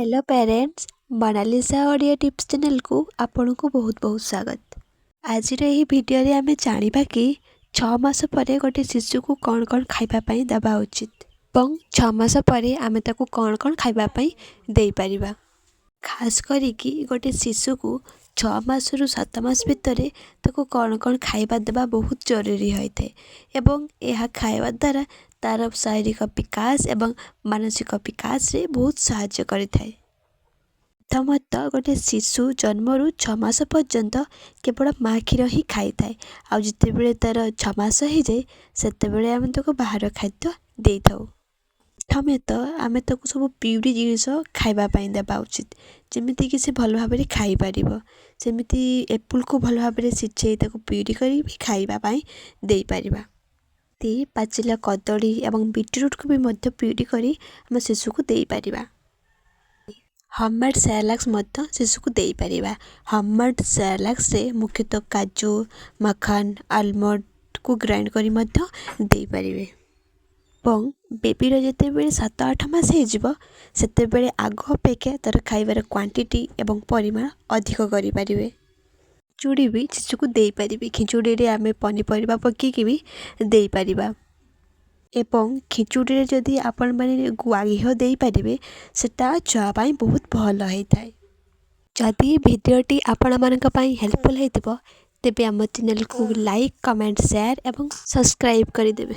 Hello parents, Monalisa Odia tips channel को आपन को बहुत बहुत स्वागत। आज यही वीडियो रे आमे जानिबा कि 6 मास परे गोटे शिशु को कौन कौन खाइबा पई दबा उचित एवं 6 मास परे आमे ताको कौन कौन खाइबा पई देई परिबा। खास करी कि गोटे शिशु को 6 मास रु 7 मास भितर ताको कौन कौन खाइबा देबा बहुत जरूरी होइते एवं यह खाइबा द्वारा तार शारीरिक विकास एवं मानसिक विकास रे बहुत सहायता करिथाए। प्रथमतः गोटे शिशु जन्मरू 6 मास पर्यंत केवल माँ क्षीर ही खाई थाए। आ जितेबेले तार 6 मास हो जाए सेतेबेले आमे ताको बाहर खाद्य देई थाउ। प्रथमतः आमे ताको सब पिउरी जिनिस खाइबा पई देबा उचित, जेमिति कि से भल भाबरे खाई परिबो। सेमिति एप्पल को भल भाबरे सिझेई ताको पिउरी करी भी खाइबा पई देई परिबा। पाचिला कदली एवं beetroot को भी मध्य पिउरी करी हम शिशु को देई परिबा। होममेड सेरेलैक्स मध्य शिशु को देई परिबा। होममेड सेरेलैक्स रे मुख्यतः काजू, मक्खन, आलमंड को ग्राइंड करी मध्य देई परिबे। एवं बेबीर जेतेबेले 7-8 मास हो जिवो सेतेबेले आग अपेक्षा तार खाइबार क्वांटिटी एवं परिमाण अधिक करि परिबे। खिचुड़ी भी शिशु को देई परिबे। खिचुड़ी रे आमे पनीपरिबा पकेइकि भी देई परिबा। एवं खिचुड़ी रे जदि आपण माने गुआ घिओ देई परिबे सेटा छुआ पई बहुत भल होइथाय। जदि भिडियोटी आपण मानक पई हेल्पफुल हेतिबो तेबे हम चैनल को लाइक, कमेंट, शेयर एवं सब्सक्राइब करि देबे।